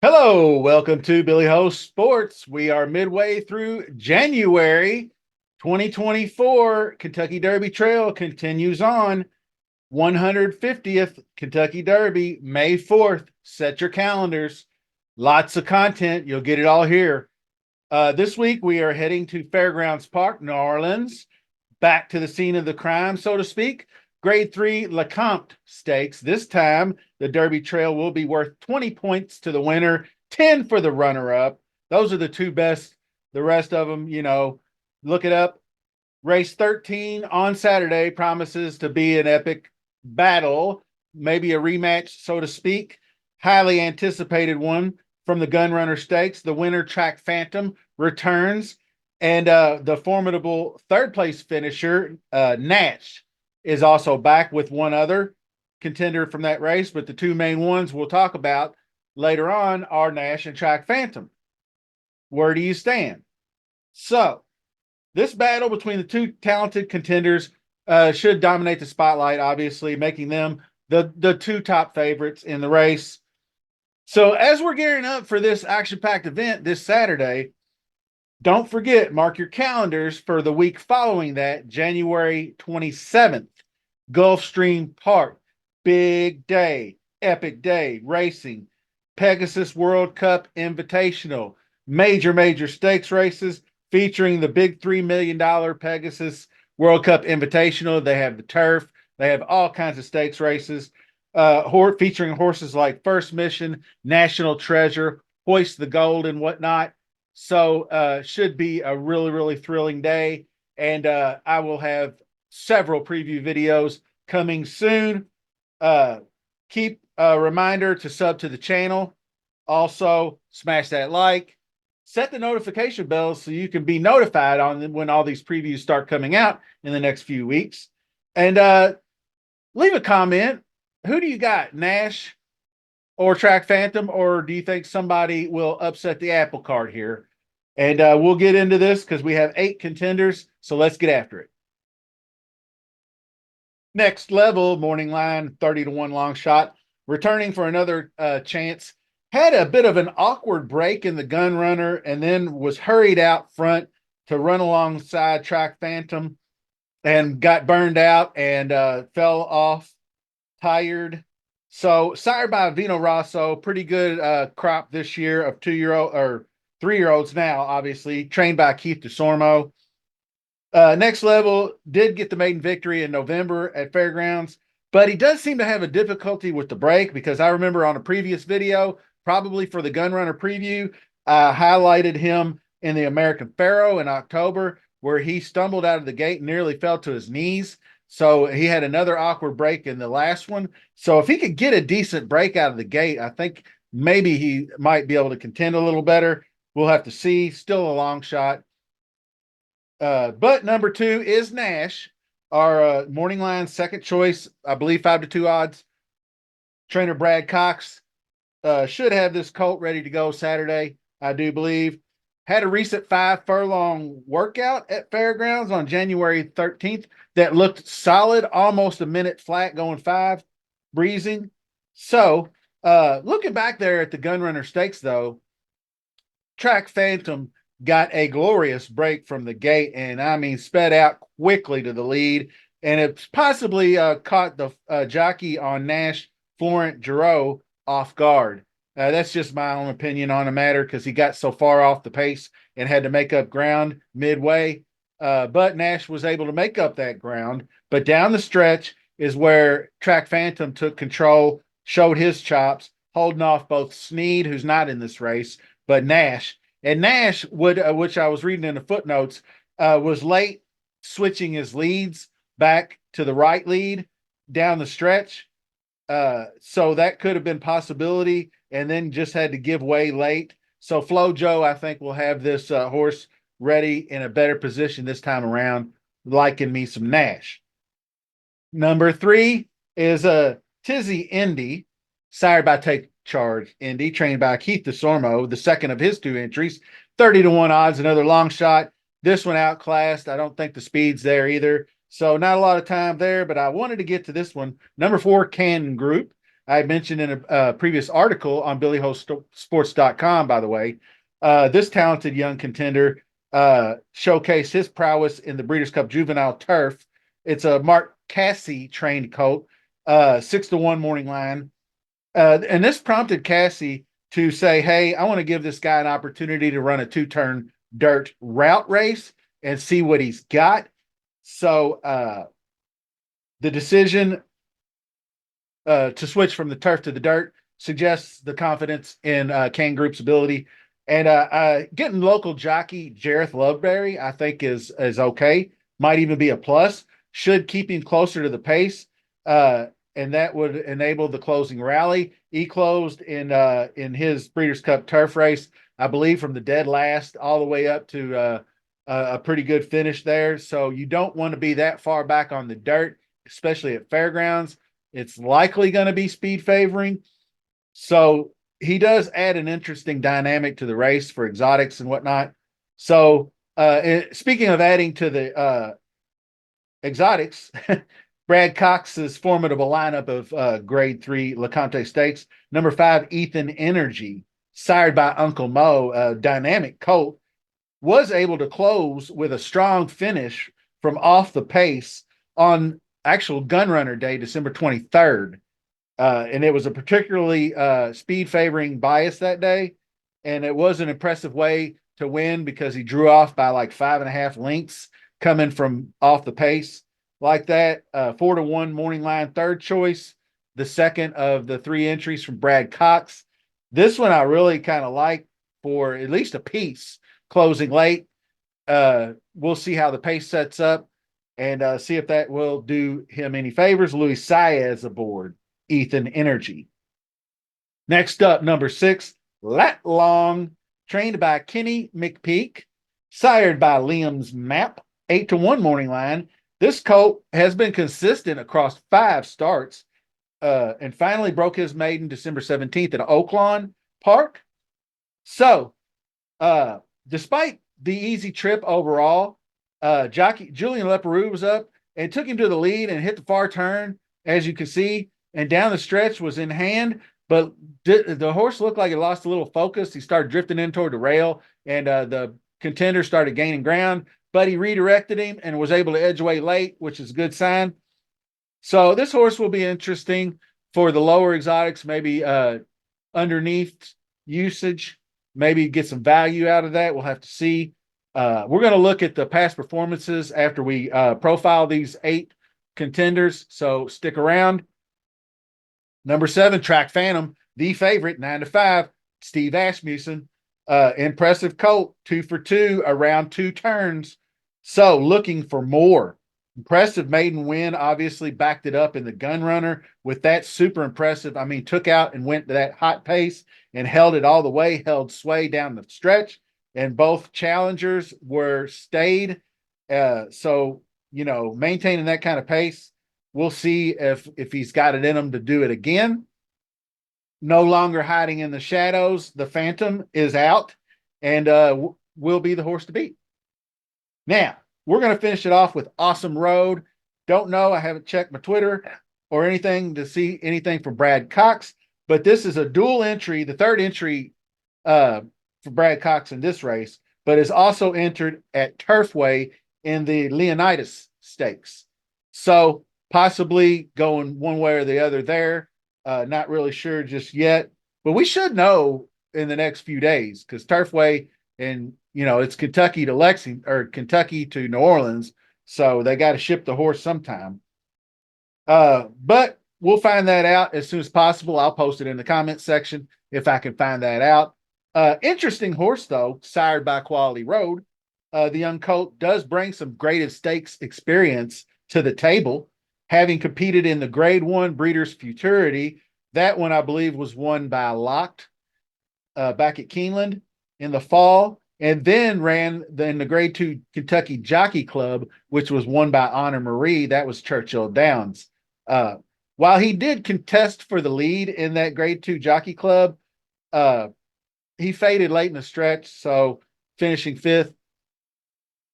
Hello, welcome to Billy Host Sports. We are midway through January 2024. Kentucky Derby Trail continues on. 150th Kentucky Derby, May 4th. Set your calendars. Lots of content. You'll get it all here. This week, we are heading to Fairgrounds Park, New Orleans, back to the scene of the crime, so to speak. Grade 3 Lecomte Stakes. This time, the Derby Trail will be worth 20 points to the winner, 10 for the runner-up. Those are the two best. The rest of them, look it up. Race 13 on Saturday promises to be an epic battle, maybe a rematch, so to speak. Highly anticipated one from the Gunrunner Stakes. The winner, Track Phantom, returns. And the formidable third place finisher, Nash, is also back with one other contender from that race. But the two main ones we'll talk about later on are Nash and Track Phantom. Where do you stand? So, this battle between the two talented contenders should dominate the spotlight, obviously, making them the two top favorites in the race. So, as we're gearing up for this action-packed event this Saturday, don't forget, mark your calendars for the week following that, January 27th, Gulfstream Park. Big day, epic day, racing, Pegasus World Cup Invitational, major stakes races featuring the big $3 million Pegasus World Cup Invitational. They have the turf. They have all kinds of stakes races, featuring horses like First Mission, National Treasure, Hoist the Gold, and whatnot. So should be a really thrilling day. And I will have several preview videos coming soon. Keep a reminder to sub to the channel. Also, smash that like. Set the notification bell so you can be notified on when all these previews start coming out in the next few weeks. And leave a comment. Who do you got, Nash or Track Phantom, or do you think somebody will upset the apple cart here? And we'll get into this because we have 8 contenders, so let's get after it. Next level, morning line, 30-1 long shot, returning for another chance. Had a bit of an awkward break in the gun runner and then was hurried out front to run alongside Track Phantom and got burned out and fell off, tired. So sired by Vino Rosso, pretty good crop this year of 2-year-old or 3-year-olds now, obviously, trained by Keith DeSormo. Next level did get the maiden victory in November at Fairgrounds, but he does seem to have a difficulty with the break because I remember on a previous video, probably for the Gunrunner preview, I highlighted him in the American Pharoah in October, where he stumbled out of the gate and nearly fell to his knees. So he had another awkward break in the last one. So if he could get a decent break out of the gate, I think maybe he might be able to contend a little better. We'll have to see. Still a long shot. But number 2 is Nash, our morning line second choice, I believe 5-2 odds. Trainer Brad Cox should have this colt ready to go Saturday, I do believe. Had a recent 5-furlong workout at Fairgrounds on January 13th that looked solid, almost a minute flat, going 5, breezing. So, looking back there at the Gunrunner Stakes, though, Track Phantom got a glorious break from the gate and, I mean, sped out quickly to the lead. And it possibly caught the jockey on Nash, Florent Giroux, off guard. That's just my own opinion on the matter because he got so far off the pace and had to make up ground midway. But Nash was able to make up that ground. But down the stretch is where Track Phantom took control, showed his chops, holding off both Sneed, who's not in this race, but Nash. And Nash, which I was reading in the footnotes, was late switching his leads back to the right lead down the stretch. So that could have been possibility, and then just had to give way late. So Flo Joe, I think, will have this horse ready in a better position this time around, liking me some Nash. Number 3 is a Tizzy Indy. sired by Take Charge Indy, trained by Keith DeSormo, the second of his two entries. 30-1 odds, another long shot. This one outclassed. I don't think the speed's there either. So not a lot of time there, but I wanted to get to this one. Number 4, Canton Group. I mentioned in a previous article on BillyHostSports.com, by the way, this talented young contender showcased his prowess in the Breeders' Cup Juvenile Turf. It's a Mark Cassie trained colt, 6-1 morning line. And this prompted Cassie to say, hey, I want to give this guy an opportunity to run a 2-turn dirt route race and see what he's got. So the decision to switch from the turf to the dirt suggests the confidence in Kane Group's ability. And getting local jockey Jareth Loveberry, I think, is okay. Might even be a plus. Should keep him closer to the pace, and that would enable the closing rally. He closed in his Breeders' Cup Turf race, I believe, from the dead last all the way up to a pretty good finish there. So you don't want to be that far back on the dirt, especially at Fairgrounds. It's likely going to be speed favoring. So he does add an interesting dynamic to the race for exotics and whatnot. So speaking of adding to the exotics, Brad Cox's formidable lineup of grade 3 Lecomte stakes. Number 5, Ethan Energy, sired by Uncle Mo, a dynamic colt, was able to close with a strong finish from off the pace on actual Gunrunner Day, December 23rd. And it was a particularly speed favoring bias that day. And it was an impressive way to win because he drew off by like 5.5 lengths coming from off the pace like that. 4-1 morning line, third choice, the second of the 3 entries from Brad Cox. This one I really kind of like for at least a piece closing late. We'll see how the pace sets up and see if that will do him any favors. Luis Saez aboard Ethan Energy. Next up, number 6, Lat Long, trained by Kenny McPeak, sired by Liam's Map, 8-1 morning line. This colt has been consistent across 5 starts and finally broke his maiden December 17th at Oaklawn Park. So, despite the easy trip overall, jockey Julian Leperoux was up and took him to the lead and hit the far turn, as you can see, and down the stretch was in hand, but the horse looked like it lost a little focus. He started drifting in toward the rail, and the contender started gaining ground, but he redirected him and was able to edge away late, which is a good sign. So this horse will be interesting for the lower exotics, maybe underneath usage, maybe get some value out of that. We'll have to see. We're going to look at the past performances after we profile these 8 contenders, so stick around. Number 7, Track Phantom, the favorite, 9-5, Steve Asmussen. Impressive colt, 2 for 2, around 2 turns. So looking for more. Impressive maiden win, obviously backed it up in the Gunrunner with that super impressive. I mean, took out and went to that hot pace and held it all the way, held sway down the stretch. And both challengers were stayed. So, maintaining that kind of pace. We'll see if he's got it in him to do it again. No longer hiding in the shadows. The Phantom is out and will be the horse to beat. Now, we're going to finish it off with Awesome Road. Don't know. I haven't checked my Twitter or anything to see anything from Brad Cox, but this is a dual entry, the third entry for Brad Cox in this race, but is also entered at Turfway in the Leonidas Stakes. So possibly going one way or the other there. Not really sure just yet, but we should know in the next few days because Turfway and it's Kentucky to Lexington or Kentucky to New Orleans, so they got to ship the horse sometime. But we'll find that out as soon as possible. I'll post it in the comment section if I can find that out. Interesting horse though, sired by Quality Road. The young colt does bring some graded stakes experience to the table, having competed in the Grade 1 Breeders' Futurity. That one, I believe, was won by Locked back at Keeneland in the fall, and then ran in the Grade 2 Kentucky Jockey Club, which was won by Honor Marie. That was Churchill Downs. while he did contest for the lead in that grade 2 jockey club, uh, he faded late in the stretch, so finishing 5th.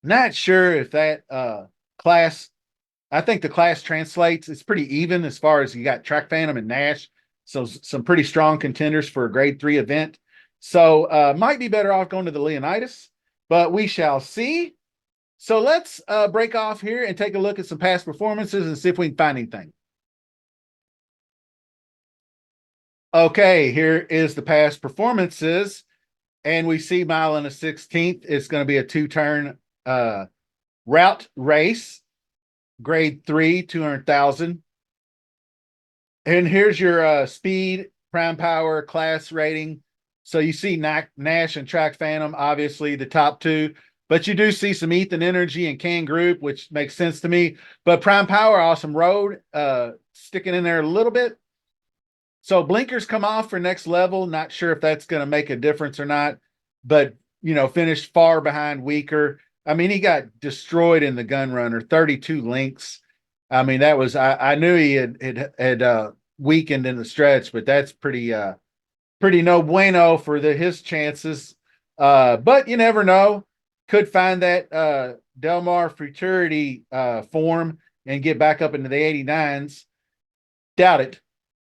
Not sure if that class, I think the class translates. It's pretty even as far as you got Track Phantom and Nash, so some pretty strong contenders for a grade 3 event. So might be better off going to the Leonidas, but we shall see. So let's break off here and take a look at some past performances and see if we can find anything. Okay, here is the past performances, and we see mile and a 16th. It's going to be a 2-turn route race, grade 3, 200,000. And here's your speed, prime power, class rating. So you see Nash and Track Phantom, obviously the top two, but you do see some Ethan Energy and Can Group, which makes sense to me. But prime power, awesome road, sticking in there a little bit. So blinkers come off for next level. Not sure if that's going to make a difference or not, but finished far behind weaker. I mean, he got destroyed in the gun runner, 32 links. I mean, that was I knew he had weakened in the stretch, but that's pretty no bueno for his chances. But you never know. Could find that Del Mar futurity form and get back up into the 89s. Doubt it.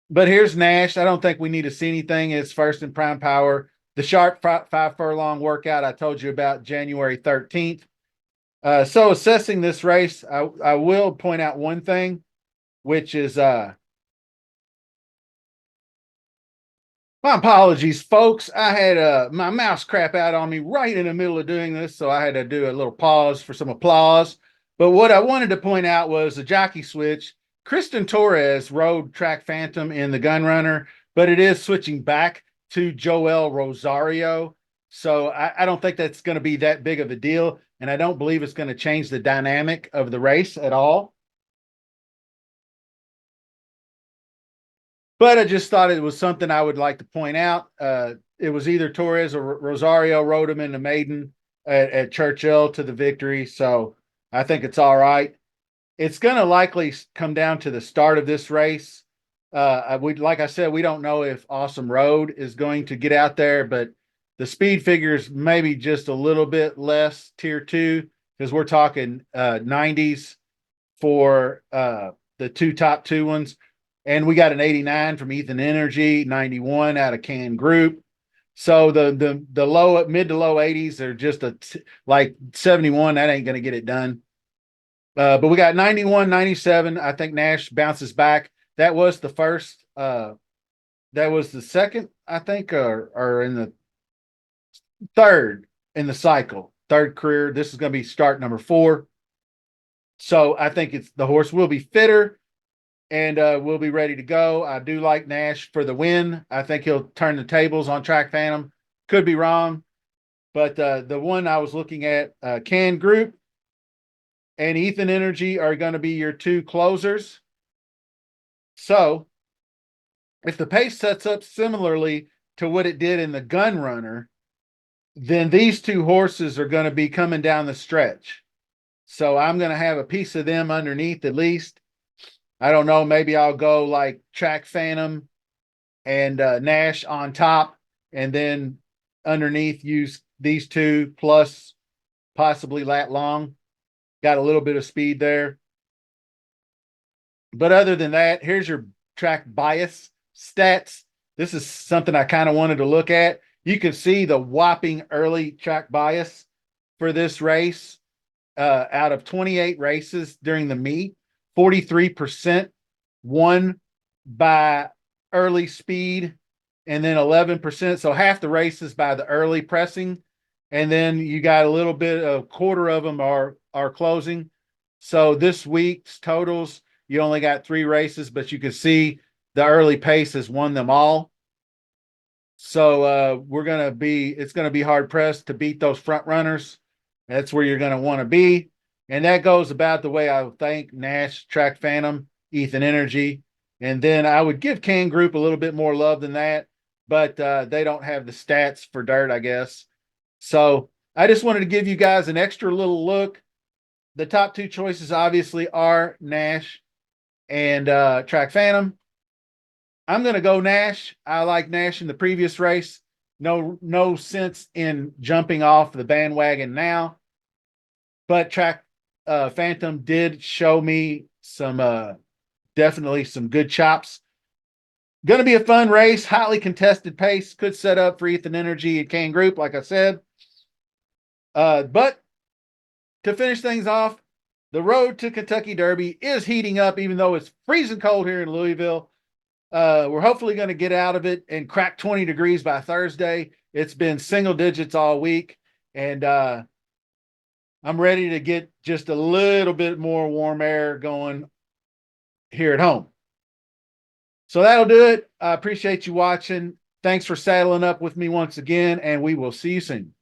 But here's Nash. I don't think we need to see anything. It's first in prime power. The sharp 5 furlong workout I told you about January 13th. So assessing this race, I will point out one thing, which is my apologies, folks. I had my mouse crap out on me right in the middle of doing this, so I had to do a little pause for some applause. But what I wanted to point out was the jockey switch. Kristen Torres rode Track Phantom in the Gun Runner, but it is switching back to Joel Rosario. So I don't think that's going to be that big of a deal, and I don't believe it's going to change the dynamic of the race at all. But I just thought it was something I would like to point out. It was either Torres or Rosario rode him in the maiden at Churchill to the victory. So I think it's all right. It's going to likely come down to the start of this race. Like I said, we don't know if Awesome Road is going to get out there, but the speed figures maybe just a little bit less tier 2 because we're talking 90s for the top two ones. And we got an 89 from Ethan Energy, 91 out of Can Group. So the low mid to low 80s are just like 71. That ain't going to get it done. But we got 91, 97. I think Nash bounces back. That was the first. That was the second, I think, or in the third in the cycle, third career. This is going to be start number 4. So I think the horse will be fitter and we'll be ready to go. I do like Nash for the win. I think he'll turn the tables on Track Phantom. Could be wrong, but the one I was looking at, Can Group and Ethan Energy are going to be your 2 closers. So if the pace sets up similarly to what it did in the Gun Runner, then these 2 horses are going to be coming down the stretch. So I'm going to have a piece of them underneath at least. I don't know. Maybe I'll go like Track Phantom and Nash on top, and then underneath use these 2 plus possibly Lat Long. Got a little bit of speed there. But other than that, here's your track bias stats. This is something I kind of wanted to look at. You can see the whopping early track bias for this race. Out of 28 races during the meet, 43% won by early speed, and then 11%. So half the races by the early pressing, and then you got a little bit, a quarter of them are closing. So this week's totals, you only got 3 races, but you can see the early pace has won them all. So it's gonna be hard pressed to beat those front runners. That's where you're gonna want to be. And that goes about the way I would think Nash, Track Phantom, Ethan Energy. And then I would give Can Group a little bit more love than that, but they don't have the stats for dirt, I guess. So I just wanted to give you guys an extra little look. The top 2 choices obviously are Nash and Track Phantom. I'm going to go Nash. I like Nash in the previous race. No sense in jumping off the bandwagon now. But Track Phantom did show me some definitely some good chops. Going to be a fun race, highly contested pace. Could set up for Ethan Energy and Kane Group, like I said. But to finish things off, the road to Kentucky Derby is heating up, even though it's freezing cold here in Louisville. We're hopefully going to get out of it and crack 20 degrees by Thursday. It's been single digits all week, and I'm ready to get just a little bit more warm air going here at home. So that'll do it. I appreciate you watching. Thanks for saddling up with me once again, and we will see you soon.